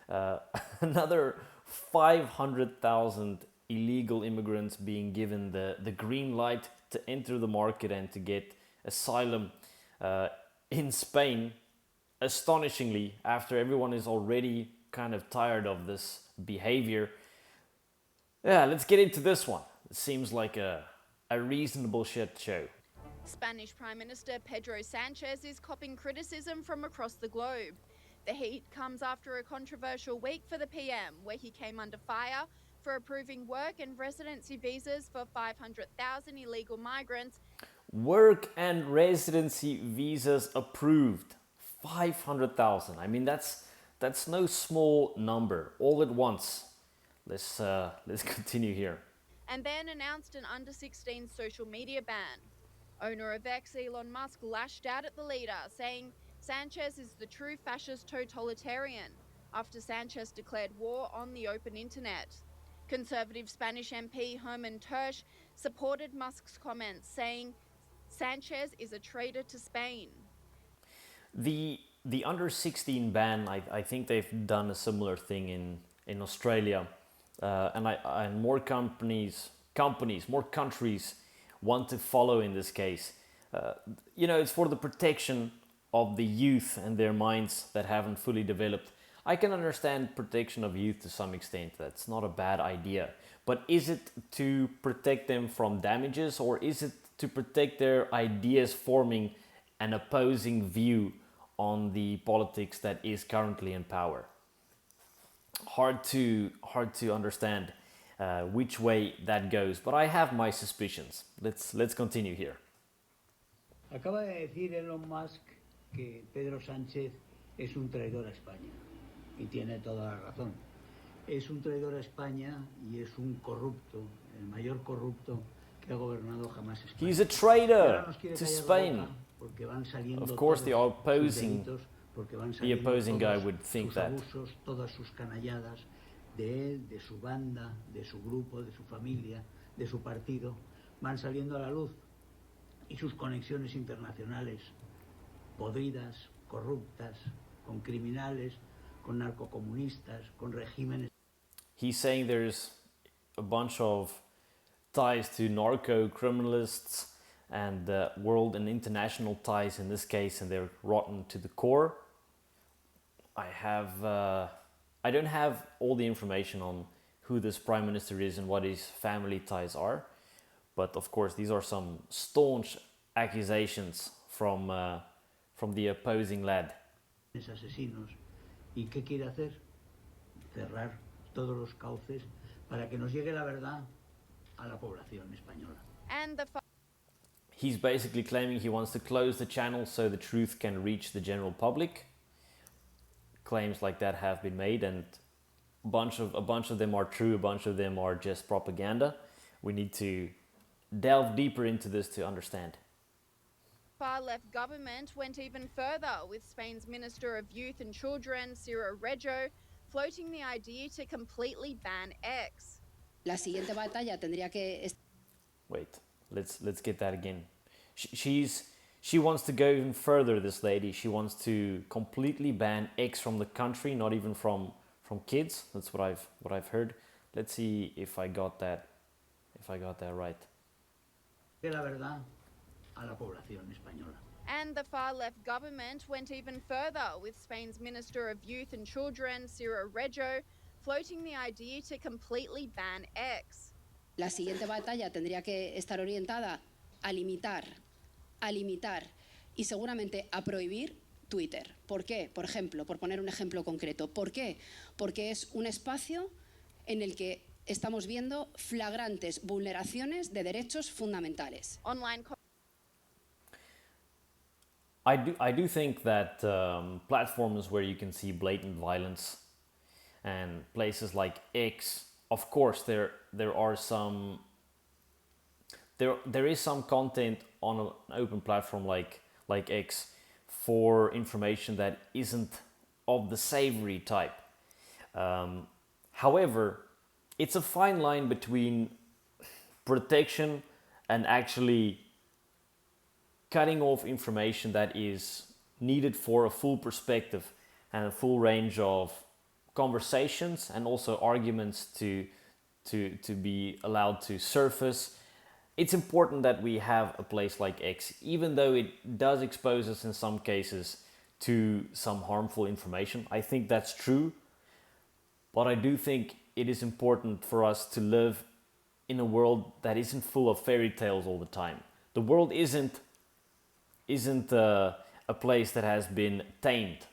Uh, another 500,000 illegal immigrants being given the green light to enter the market and to get asylum uh, in Spain, astonishingly, after everyone is already kind of tired of this behavior. Yeah, let's get into this one. It seems like a reasonable shit show. Spanish Prime Minister Pedro Sanchez is copping criticism from across the globe. The heat comes after a controversial week for the PM, where he came under fire for approving work and residency visas for 500,000 illegal migrants. Work and residency visas approved. 500,000. I mean, that's no small number all at once. Let's continue here. And then announced an under 16 social media ban. Owner of X, Elon Musk, lashed out at the leader, saying Sanchez is the true fascist totalitarian after Sanchez declared war on the open internet. Conservative Spanish MP Herman Tersch supported Musk's comments, saying Sanchez is a traitor to Spain. The under 16 ban, I think they've done a similar thing in Australia, and more more countries want to follow in this case. It's for the protection of the youth and their minds that haven't fully developed. I can understand protection of youth to some extent. That's not a bad idea. But is it to protect them from damages, or is it to protect their ideas forming an opposing view on the politics that is currently in power? Hard to understand which way that goes, but I have my suspicions. Let's continue here. Acaba de decir Elon Musk que Pedro Sánchez es un traidor a España, y tiene toda la razón. Es un traidor a España y es un corrupto, el mayor corrupto que ha gobernado jamás España. He's a traitor to Spain. Of course, the opposing guy would think that. Abusos, todas sus canalladas de él, de su banda, de su grupo, de su familia, de su partido, van saliendo a la luz, y sus conexiones internacionales podridas, corruptas, con criminales, con narcocomunistas, con regímenes. He's saying there's a bunch of ties to narco criminalists and world and international ties in this case, and they're rotten to the core. I don't have all the information on who this prime minister is and what his family ties are, but of course these are some staunch accusations from the opposing lad. Asesinos. ¿Y qué quiere hacer? Cerrar todos los cauces para que nos llegue la verdad a la población española. And He's basically claiming he wants to close the channel so the truth can reach the general public. Claims like that have been made, and a bunch of them are true, a bunch of them are just propaganda. We need to delve deeper into this to understand. far-left government went even further, with Spain's Minister of Youth and Children, Ciro Reggio, floating the idea to completely ban X. La siguiente batalla tendría que... Wait, let's get that again. She wants to go even further, this lady. She wants to completely ban X from the country, not even from kids. That's what I've heard. Let's see if I got that right. La verdad a la población española. And the far-left government went even further, with Spain's Minister of Youth and Children, Ciro Reggio, floating the idea to completely ban X. La siguiente batalla tendría que estar orientada a limitar y seguramente a prohibir Twitter. ¿Por qué? Por ejemplo, por poner un ejemplo concreto. ¿Por qué? Porque es un espacio en el que estamos viendo flagrantes vulneraciones de derechos fundamentales. I do think that platforms where you can see blatant violence and places like X, of course, there is some content on an open platform like X for information that isn't of the savory type. However, it's a fine line between protection and actually cutting off information that is needed for a full perspective and a full range of conversations and also arguments to be allowed to surface. It's important that we have a place like X, even though it does expose us in some cases to some harmful information. I think that's true, but I do think it is important for us to live in a world that isn't full of fairy tales all the time. The world isn't a place that has been tamed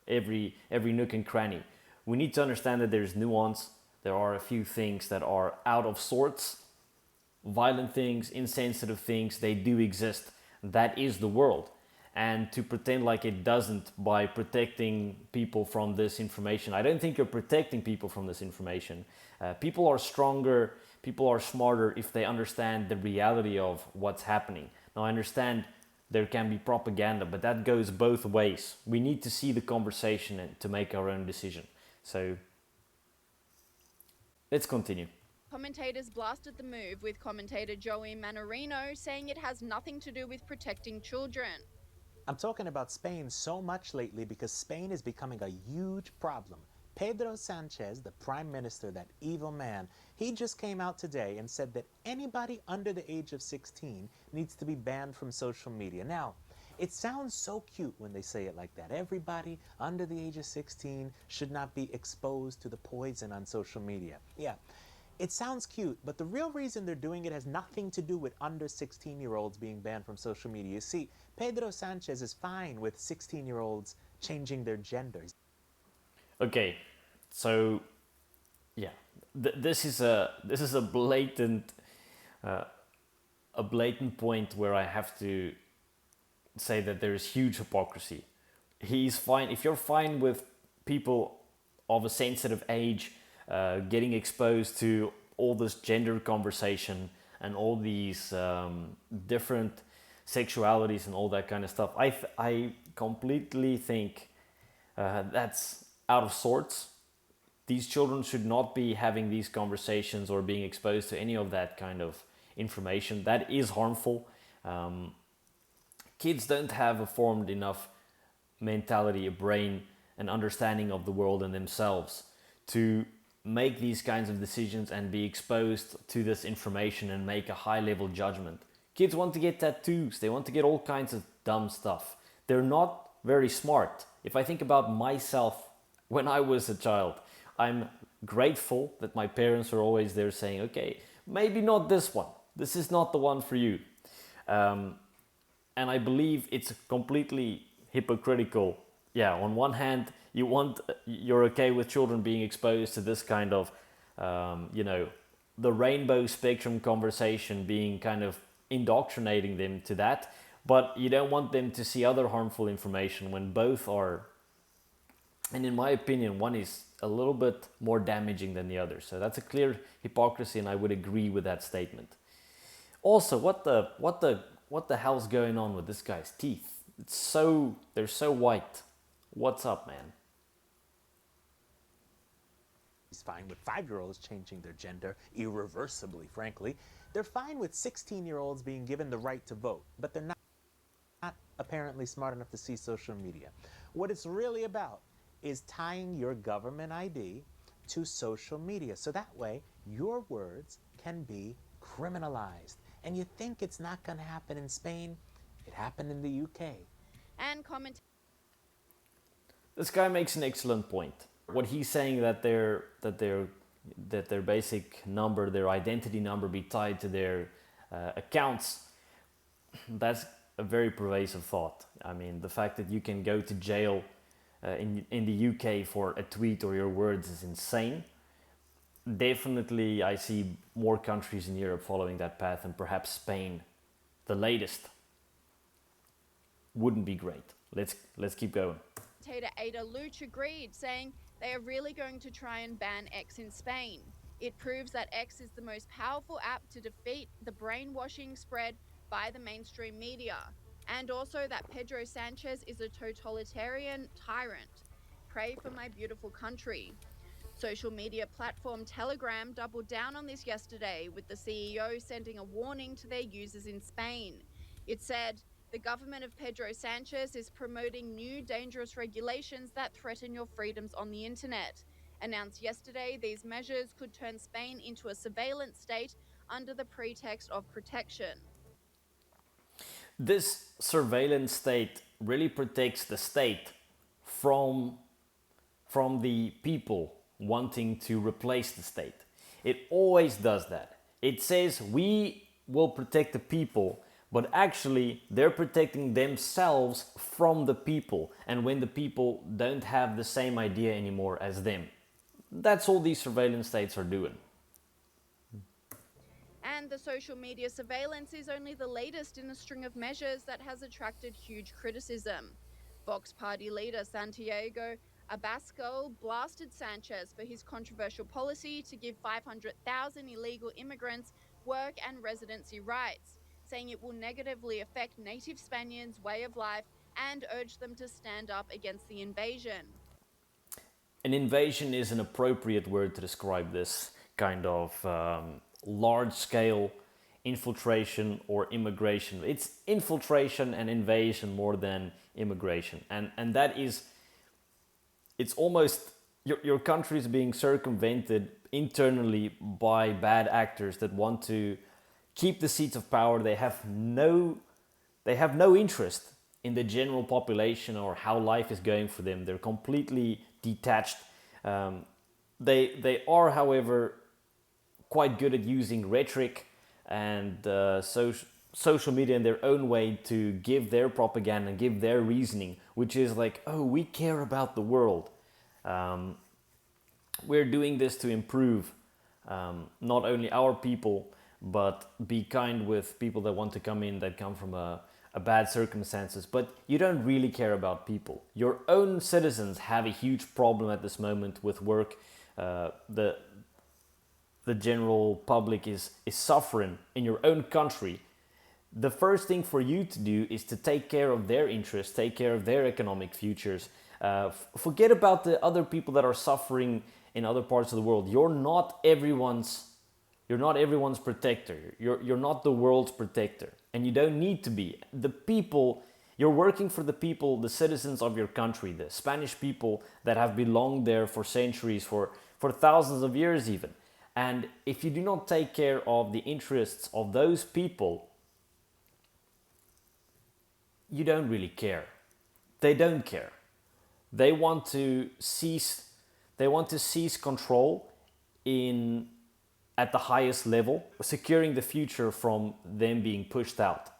every nook and cranny. We need to understand that there's nuance. There are a few things that are out of sorts, violent things, insensitive things. They do exist. That is the world. And to pretend like it doesn't by protecting people from this information, I don't think you're protecting people from this information. People are stronger, people are smarter if they understand the reality of what's happening. Now, I understand there can be propaganda, but that goes both ways. We need to see the conversation and to make our own decision. So, let's continue. Commentators blasted the move, with commentator Joey Manorino saying it has nothing to do with protecting children. I'm talking about Spain so much lately because Spain is becoming a huge problem. Pedro Sanchez, the prime minister, that evil man, he just came out today and said that anybody under the age of 16 needs to be banned from social media. Now, it sounds so cute when they say it like that. Everybody under the age of 16 should not be exposed to the poison on social media. Yeah. It sounds cute, but the real reason they're doing it has nothing to do with under 16-year-olds being banned from social media. You see, Pedro Sanchez is fine with 16-year-olds changing their genders. Okay, so yeah, this is a blatant point where I have to say that there is huge hypocrisy. He's fine if you're fine with people of a sensitive age getting exposed to all this gender conversation and all these different sexualities and all that kind of stuff. I completely think that's out of sorts. These children should not be having these conversations or being exposed to any of that kind of information. That is harmful. Kids don't have a formed enough mentality, a brain, an understanding of the world and themselves to make these kinds of decisions and be exposed to this information and make a high level judgment. Kids want to get tattoos, they want to get all kinds of dumb stuff. They're not very smart. If I think about myself when I was a child, I'm grateful that my parents were always there saying, okay, maybe not this one. This is not the one for you. And I believe it's completely hypocritical. Yeah, on one hand, you're okay with children being exposed to this kind of, the rainbow spectrum conversation being kind of indoctrinating them to that, but you don't want them to see other harmful information when both are, and in my opinion, one is a little bit more damaging than the other. So that's a clear hypocrisy, and I would agree with that statement. Also, what the hell's going on with this guy's teeth? They're so white. What's up, man? He's fine with 5-year-olds changing their gender irreversibly, frankly. They're fine with 16-year-olds being given the right to vote, but they're not apparently smart enough to see social media. What it's really about is tying your government ID to social media, so that way your words can be criminalized. And you think it's not going to happen in Spain? It happened in the UK. And This guy makes an excellent point. What he's saying that their basic number, their identity number, be tied to their accounts. That's a very pervasive thought. I mean, the fact that you can go to jail in the UK for a tweet or your words is insane. Definitely, I see more countries in Europe following that path, and perhaps Spain, the latest, wouldn't be great. Let's keep going. Commentator Ada Luch agreed, saying they are really going to try and ban X in Spain. It proves that X is the most powerful app to defeat the brainwashing spread by the mainstream media, and also that Pedro Sanchez is a totalitarian tyrant. Pray for my beautiful country. Social media platform Telegram doubled down on this yesterday, with the CEO sending a warning to their users in Spain. It said, The government of Pedro Sanchez is promoting new dangerous regulations that threaten your freedoms on the internet. Announced yesterday, these measures could turn Spain into a surveillance state under the pretext of protection. This surveillance state really protects the state from the people wanting to replace the state. It always does that. It says we will protect the people, but actually they're protecting themselves from the people, and when the people don't have the same idea anymore as them. That's all these surveillance states are doing. And the social media surveillance is only the latest in a string of measures that has attracted huge criticism. Vox Party leader Santiago Abascal blasted Sanchez for his controversial policy to give 500,000 illegal immigrants work and residency rights, saying it will negatively affect native Spaniards' way of life and urged them to stand up against the invasion. An invasion is an appropriate word to describe this kind of large-scale infiltration or immigration. It's infiltration and invasion more than immigration, and that is, it's almost your country is being circumvented internally by bad actors that want to keep the seats of power. They have no interest in the general population or how life is going for them. They're completely detached. They are, however, quite good at using rhetoric and social media in their own way to give their propaganda and give their reasoning, which is like, oh, we care about the world. We're doing this to improve not only our people, but be kind with people that want to come in that come from a bad circumstances. But you don't really care about people. Your own citizens have a huge problem at this moment with work. The general public is suffering in your own country. The first thing for you to do is to take care of their interests, take care of their economic futures. Forget about the other people that are suffering in other parts of the world. You're not everyone's protector. You're not the world's protector, and you don't need to be. The people, you're working for the people, the citizens of your country, the Spanish people that have belonged there for centuries, for thousands of years even. And if you do not take care of the interests of those people, you don't really care. They don't care. They want to seize control at the highest level, securing the future from them being pushed out.